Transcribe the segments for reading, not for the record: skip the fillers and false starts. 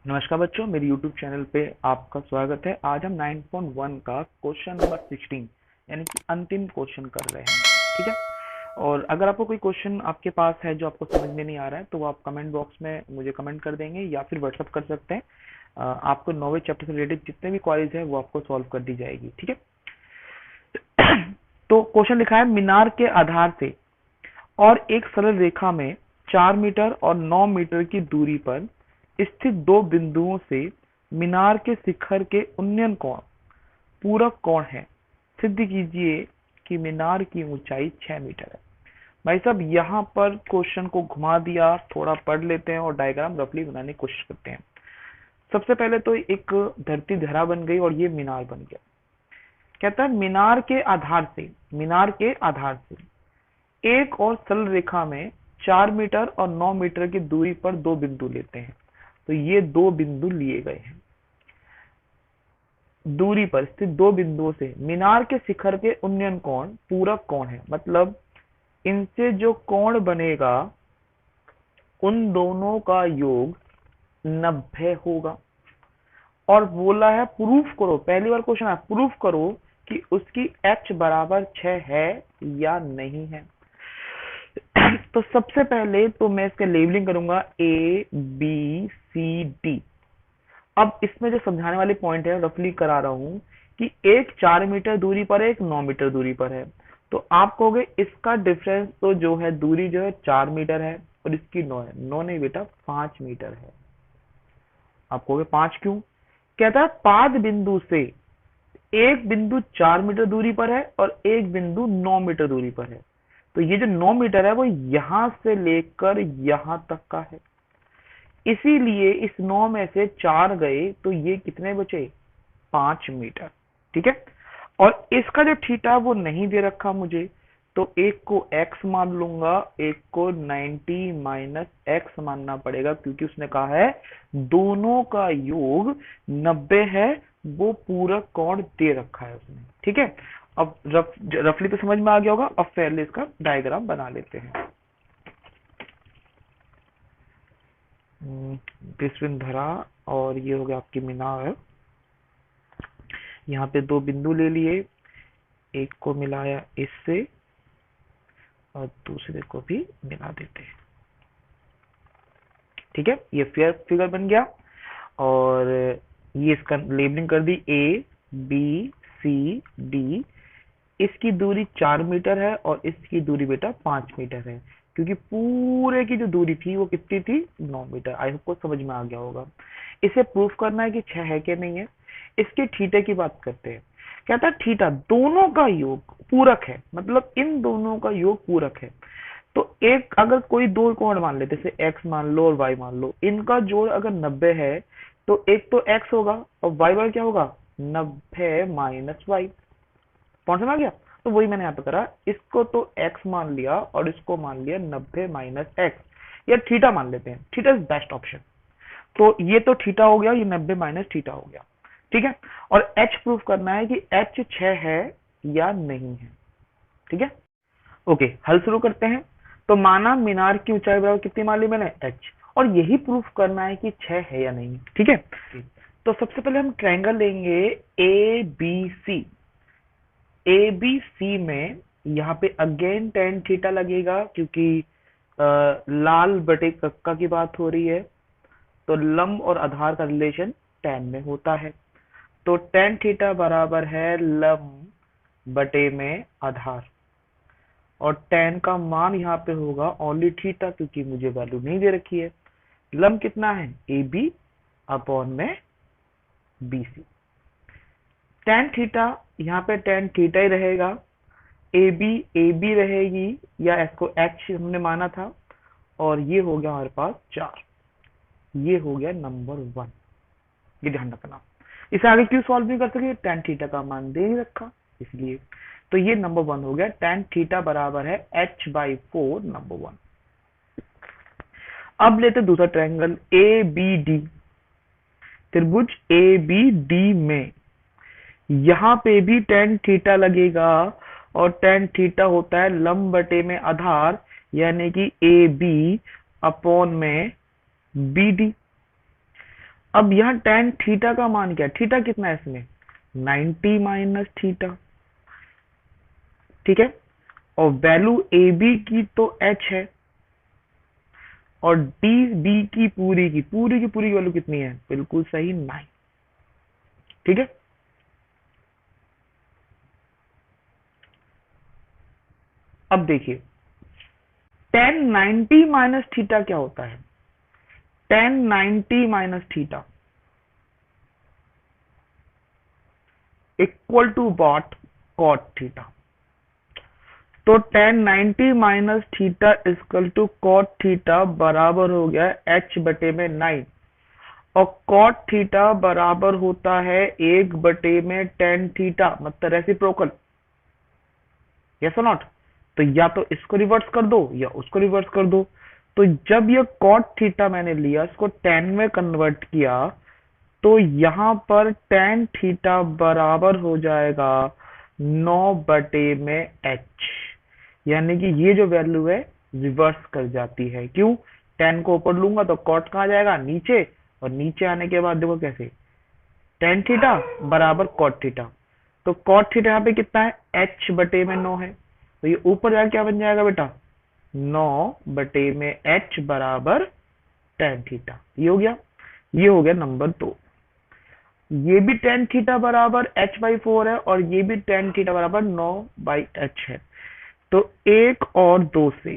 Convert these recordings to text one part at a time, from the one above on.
नमस्कार बच्चों, मेरे YouTube चैनल पे आपका स्वागत है। आज हम 9.1 का क्वेश्चन नंबर 16 यानी कि अंतिम क्वेश्चन कर रहे हैं। ठीक है। और अगर आपको कोई क्वेश्चन आपके पास है जो आपको समझ में नहीं आ रहा है तो वो आप कमेंट बॉक्स में मुझे कमेंट कर देंगे या फिर व्हाट्सअप कर सकते हैं। आपको नौवे चैप्टर से रिलेटेड जितने भी क्वेरीज है वो आपको सॉल्व कर दी जाएगी। ठीक है। तो क्वेश्चन लिखा है, मीनार के आधार से और एक सरल रेखा में 4 मीटर और 9 मीटर की दूरी पर स्थित दो बिंदुओं से मीनार के शिखर के उन्नयन कोण पूरक कोण है। सिद्ध कीजिए कि मीनार की ऊंचाई 6 मीटर है। भाई साहब, यहाँ पर क्वेश्चन को घुमा दिया, थोड़ा पढ़ लेते हैं और डायग्राम रफली बनाने की कोशिश करते हैं। सबसे पहले तो एक धरती धरा बन गई और ये मीनार बन गया। कहता है मीनार के आधार से एक और सरल रेखा में 4 मीटर और 9 मीटर की दूरी पर दो बिंदु लेते हैं। तो ये दो बिंदु लिए गए हैं। दूरी पर स्थित दो बिंदुओं से मीनार के शिखर के उन्नयन कोण पूरक कोण है, मतलब इनसे जो कोण बनेगा उन दोनों का योग 90 होगा। और बोला है प्रूफ करो, पहली बार क्वेश्चन है, प्रूफ करो कि उसकी h बराबर 6 है या नहीं है। तो सबसे पहले तो मैं इसका लेबलिंग करूंगा ए बी सी डी। अब इसमें जो समझाने वाले पॉइंट है रफली करा रहा हूं कि एक 4 मीटर दूरी पर है, एक 9 मीटर दूरी पर है। तो आप कहोगे इसका डिफरेंस तो जो है दूरी जो है 4 मीटर है और इसकी 9 है। 9 नहीं बेटा, 5 मीटर है। आप कहोगे 5 क्यों? कहता है पाद बिंदु से एक बिंदु 4 मीटर दूरी पर है और एक बिंदु 9 मीटर दूरी पर है। तो ये जो 9 मीटर है वो यहां से लेकर यहां तक का है। इसीलिए इस 9 में से 4 गए तो ये कितने बचे? 5 मीटर। ठीक है। और इसका जो थीटा वो नहीं दे रखा मुझे, तो एक को x मान लूंगा, एक को 90 माइनस एक्स मानना पड़ेगा, क्योंकि उसने कहा है दोनों का योग 90 है। वो पूरक कोण दे रखा है उसने। ठीक है। अब रफली तो समझ में आ गया होगा। अब पहले इसका डायग्राम बना लेते हैं। बिस्विन धरा और ये हो गया आपकी मीनार। यहाँ पे दो बिंदु ले लिए, एक को मिलाया इससे और दूसरे को भी मिला देते हैं। ठीक है, ये फिगर बन गया। और ये इसका लेबलिंग कर दी ए बी सी डी। इसकी दूरी 4 मीटर है और इसकी दूरी बेटा 5 मीटर है, क्योंकि पूरे की जो दूरी थी वो कितनी थी? 9 मीटर। आई होप को समझ में आ गया होगा। इसे प्रूफ करना है कि 6 है कि नहीं है। इसके थीटे की बात करते हैं। कहता है थीटा दोनों का योग पूरक है, मतलब इन दोनों का योग पूरक है। तो एक अगर कोई दो कोण मान ले, जैसे x मान लो और y मान लो, इनका जोड़ अगर 90 है तो एक तो x होगा और y क्या होगा? 90 माइनस वाई। कौन समझ गया? तो वही मैंने यहाँ पे करा, इसको तो x मान लिया और इसको मान लिया 90 माइनस एक्स, या थीटा मान लेते हैं। Theta is best option. तो ये तो थीटा हो गया, ये 90 माइनस थीटा हो गया। ठीक है। और h प्रूफ करना है कि h 6 है या नहीं है। ठीक है। ओके, हल शुरू करते हैं। तो माना मीनार की ऊंचाई बराबर कितनी मान ली मैंने? h। और यही प्रूफ करना है कि 6 है या नहीं। ठीक है। तो सबसे पहले हम ट्रायंगल लेंगे A B C. A B C में यहाँ पे अगेन टेन थीटा लगेगा, क्योंकि लाल बटे कक्का की बात हो रही है। तो लंब और आधार का रिलेशन टेन में होता है। तो टेन थीटा बराबर है लंब बटे में आधार। और टेन का मान यहाँ पे होगा ओनली थीटा, क्योंकि मुझे वैल्यू नहीं दे रखी है। लंब कितना है? ए बी अपॉन में बी सी। टेन थीटा, यहाँ पे टेन थीटा ही रहेगा। ए बी रहेगी, या इसको एच हमने माना था। और ये हो गया हमारे पास 4। ये हो गया नंबर 1। ये ध्यान रखना। इसे आगे क्यों सॉल्व नहीं कर सके? टेन थीटा का मान दे ही रखा इसलिए। तो ये नंबर 1 हो गया। टेन थीटा बराबर है h/4 नंबर 1। अब लेते दूसरा ट्रायंगल ए बी डी। त्रिभुज ए बी डी में यहाँ पे भी टेन थीटा लगेगा, और टेन थीटा होता है लंब बटे में आधार, यानी कि ए बी अपॉन में बी डी। अब यहाँ tan थीटा का मान क्या है, थीटा कितना है इसमें 90 माइनस थीटा, ठीक है। और वैल्यू ए बी की तो h है और डी बी की पूरी वैल्यू कितनी है, बिल्कुल सही 9, ठीक है। अब देखिए tan 90 माइनस थीटा क्या होता है, tan 90 minus theta equal to what, cot theta. तो tan 90 minus theta equal to cot theta बराबर हो गया h बटे में 9, और कॉट थीटा बराबर होता है 1 बटे में tan थीटा, मतलब रेसिप्रोकल, यस और नॉट। तो या तो इसको रिवर्स कर दो या उसको रिवर्स कर दो। तो जब ये कॉट थीटा मैंने लिया, इसको tan में कन्वर्ट किया, तो यहां पर tan थीटा बराबर हो जाएगा 9 बटे में h, यानी कि ये जो वैल्यू है रिवर्स कर जाती है। क्यों, tan को ऊपर लूंगा तो cot कहाँ जाएगा, नीचे, और नीचे आने के बाद देखो कैसे, tan थीटा बराबर cot थीटा। तो cot थीटा यहाँ पे कितना है, h बटे में 9 है, तो ये ऊपर जाकर क्या बन जाएगा बेटा, 9 बटे में h बराबर tan थीटा। ये हो गया, ये हो गया नंबर 2। ये भी tan थीटा बराबर h बाई 4 है और ये भी tan थीटा बराबर 9 बाई h है। तो 1 और 2 से,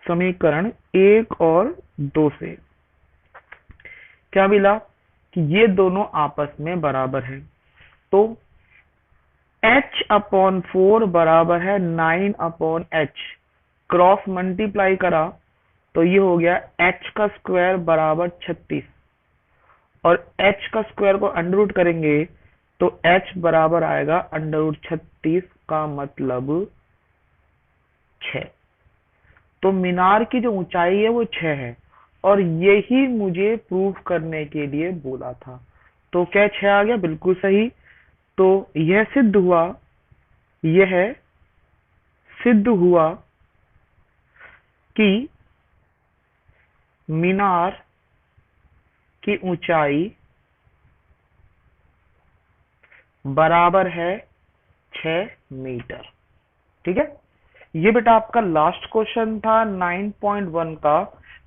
समीकरण 1 और 2 से क्या मिला कि ये दोनों आपस में बराबर है। तो h अपॉन 4 बराबर है 9 अपॉन h, क्रॉस मल्टीप्लाई करा तो ये हो गया h का स्क्वायर बराबर 36, और h का स्क्वायर को अंडर रूट करेंगे तो h बराबर आएगा अंडर रूट 36 का मतलब 6। तो मीनार की जो ऊंचाई है वो 6 है, और यही मुझे प्रूफ करने के लिए बोला था। तो क्या 6 आ गया, बिल्कुल सही। तो यह सिद्ध हुआ, यह सिद्ध हुआ कि मीनार की ऊंचाई बराबर है 6 मीटर, ठीक है। ये बेटा आपका लास्ट क्वेश्चन था 9.1 का।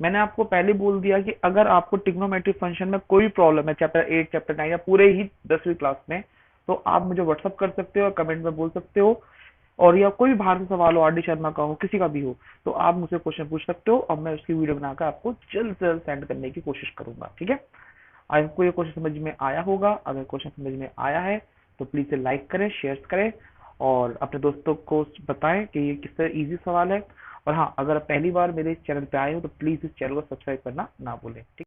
मैंने आपको पहले बोल दिया कि अगर आपको ट्रिग्नोमेट्रिक फंक्शन में कोई प्रॉब्लम है चैप्टर 8, चैप्टर 9 या पूरे ही 10वीं क्लास में, तो आप मुझे व्हाट्सअप कर सकते हो और कमेंट में बोल सकते हो, और या कोई बाहर से सवाल हो, आर डी शर्मा का हो, किसी का भी हो, तो आप मुझसे क्वेश्चन पूछ सकते हो और मैं उसकी वीडियो बनाकर आपको जल्द से जल्द सेंड करने की कोशिश करूंगा, ठीक है। आपको ये क्वेश्चन समझ में आया होगा। अगर क्वेश्चन समझ में आया है तो प्लीज से लाइक करें, शेयर करें और अपने दोस्तों को बताएं कि ये किस तरह इजी सवाल है। और हाँ, अगर आप पहली बार मेरे चैनल पे आए हो तो प्लीज इस चैनल को सब्सक्राइब करना ना भूलें, ठीक।